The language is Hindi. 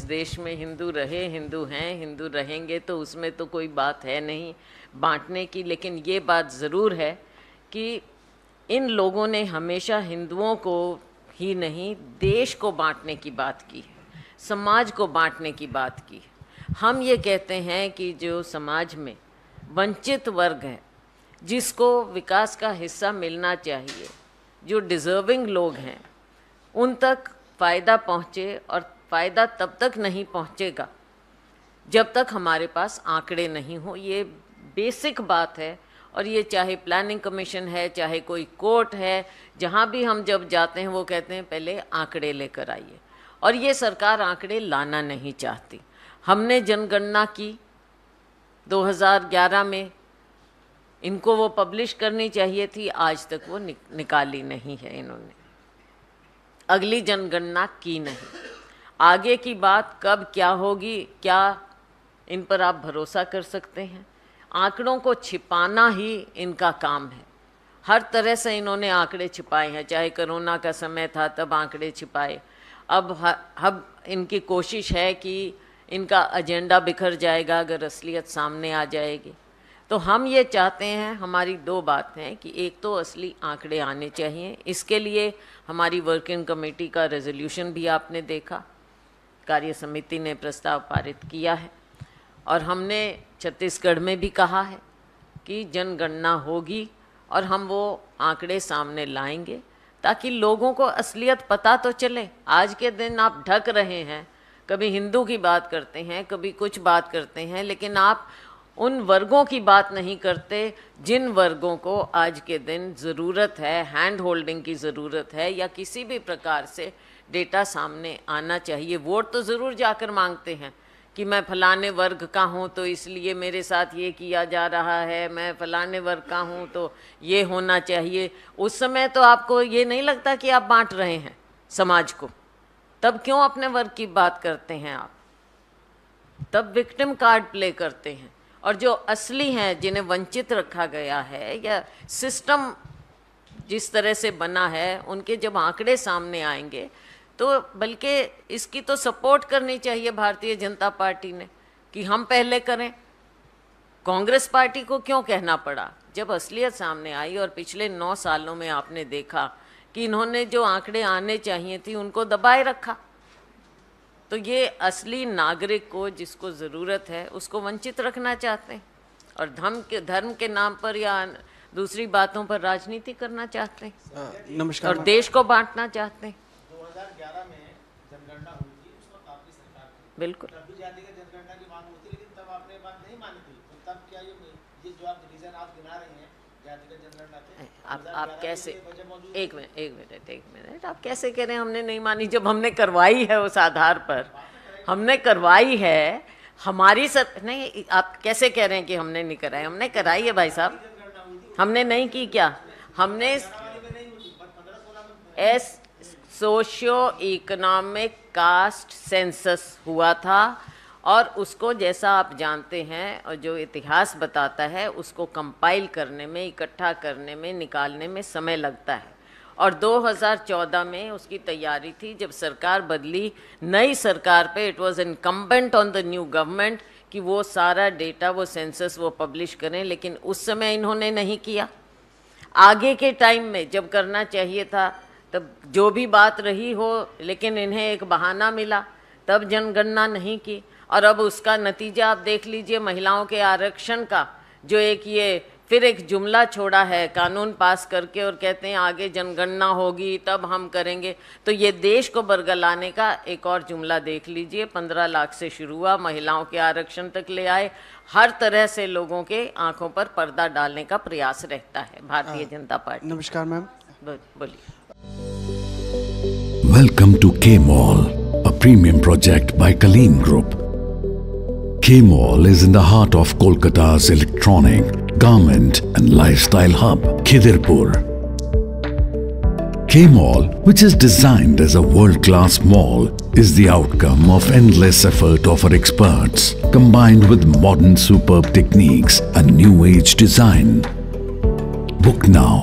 देश में हिंदू रहे, हिंदू हैं, हिंदू रहेंगे, तो उसमें तो कोई बात है नहीं बांटने की। लेकिन ये बात ज़रूर है कि इन लोगों ने हमेशा हिंदुओं को ही नहीं, देश को बांटने की बात की है, समाज को बांटने की बात की। हम ये कहते हैं कि जो समाज में वंचित वर्ग है, जिसको विकास का हिस्सा मिलना चाहिए, जो डिज़र्विंग लोग हैं, उन तक फ़ायदा पहुँचे। और फ़ायदा तब तक नहीं पहुँचेगा जब तक हमारे पास आंकड़े नहीं हो। ये बेसिक बात है। और ये चाहे प्लानिंग कमीशन है, चाहे कोई कोर्ट है, जहाँ भी हम जब जाते हैं वो कहते हैं पहले आंकड़े लेकर आइए। और ये सरकार आंकड़े लाना नहीं चाहती। हमने जनगणना की 2011 में, इनको वो पब्लिश करनी चाहिए थी, आज तक वो निकाली नहीं है इन्होंने। अगली जनगणना की नहीं। आगे की बात कब क्या होगी, क्या इन पर आप भरोसा कर सकते हैं? आंकड़ों को छिपाना ही इनका काम है। हर तरह से इन्होंने आंकड़े छिपाए हैं। चाहे कोरोना का समय था तब आंकड़े छिपाए। अब इनकी कोशिश है कि इनका एजेंडा बिखर जाएगा अगर असलियत सामने आ जाएगी। तो हम ये चाहते हैं, हमारी दो बातें हैं कि एक तो असली आंकड़े आने चाहिए। इसके लिए हमारी वर्किंग कमेटी का रेजोल्यूशन भी आपने देखा, कार्य समिति ने प्रस्ताव पारित किया है। और हमने छत्तीसगढ़ में भी कहा है कि जनगणना होगी और हम वो आंकड़े सामने लाएंगे ताकि लोगों को असलियत पता तो चले। आज के दिन आप ढक रहे हैं, कभी हिंदू की बात करते हैं, कभी कुछ बात करते हैं, लेकिन आप उन वर्गों की बात नहीं करते जिन वर्गों को आज के दिन ज़रूरत है, हैंड होल्डिंग की ज़रूरत है, या किसी भी प्रकार से डेटा सामने आना चाहिए। वोट तो ज़रूर जाकर मांगते हैं कि मैं फलाने वर्ग का हूँ तो इसलिए मेरे साथ ये किया जा रहा है, मैं फलाने वर्ग का हूँ तो ये होना चाहिए। उस समय तो आपको ये नहीं लगता कि आप बांट रहे हैं समाज को, तब क्यों अपने वर्ग की बात करते हैं आप? तब विक्टिम कार्ड प्ले करते हैं। और जो असली हैं, जिन्हें वंचित रखा गया है या सिस्टम जिस तरह से बना है, उनके जब आंकड़े सामने आएंगे तो बल्कि इसकी तो सपोर्ट करनी चाहिए भारतीय जनता पार्टी ने कि हम पहले करें। कांग्रेस पार्टी को क्यों कहना पड़ा जब असलियत सामने आई? और पिछले 9 सालों में आपने देखा कि इन्होंने जो आंकड़े आने चाहिए थी उनको दबाए रखा। तो ये असली नागरिक को, जिसको ज़रूरत है, उसको वंचित रखना चाहते हैं और धर्म के नाम पर या दूसरी बातों पर राजनीति करना चाहते हैं। नमस्कार। और देश को बांटना चाहते हैं। 2011 में जनगणना हुई थी, उस वक्त आपकी सरकार थी। बिल्कुल। तब भी जातिगत जनगणना की मांग होती, लेकिन तब आपने बात नहीं मानी थी। तो तब क्या ये जो आप रीजन आप गिना रही हैं जातिगत जनगणना के, आप कैसे, एक मिनट आप कैसे कह रहे हैं हमने नहीं मानी? जब हमने करवाई है उस आधार पर, हमने करवाई है हमारी नहीं, आप कैसे कह रहे हैं कि हमने नहीं कराई? हमने कराई है भाई साहब। हमने नहीं की क्या? हमने सोशियो इकोनॉमिक कास्ट सेंसस हुआ था और उसको, जैसा आप जानते हैं और जो इतिहास बताता है, उसको कंपाइल करने में, इकट्ठा करने में, निकालने में समय लगता है। और 2014 में उसकी तैयारी थी। जब सरकार बदली, नई सरकार पे it was incumbent on the new government कि वो सारा डेटा, वो सेंसस वो पब्लिश करें, लेकिन उस समय इन्होंने नहीं किया। आगे के टाइम में जब करना चाहिए था, तब जो भी बात रही हो, लेकिन इन्हें एक बहाना मिला, तब जनगणना नहीं की। और अब उसका नतीजा आप देख लीजिए, महिलाओं के आरक्षण का जो ये फिर एक जुमला छोड़ा है कानून पास करके, और कहते हैं आगे जनगणना होगी तब हम करेंगे। तो ये देश को बरगलाने का एक और जुमला देख लीजिए। 15 लाख से शुरू हुआ, महिलाओं के आरक्षण तक ले आए। हर तरह से लोगों के आंखों पर पर्दा डालने का प्रयास रहता है भारतीय जनता पार्टी। नमस्कार मैम। बोलिए। Welcome to K-Mall, a premium project by Kaleen Group. K-Mall is in the heart of Kolkata's electronic, garment and lifestyle hub, Khidirpur. K-Mall, which is designed as a world-class mall, is the outcome of endless effort of our experts, combined with modern superb techniques and new age design. Book now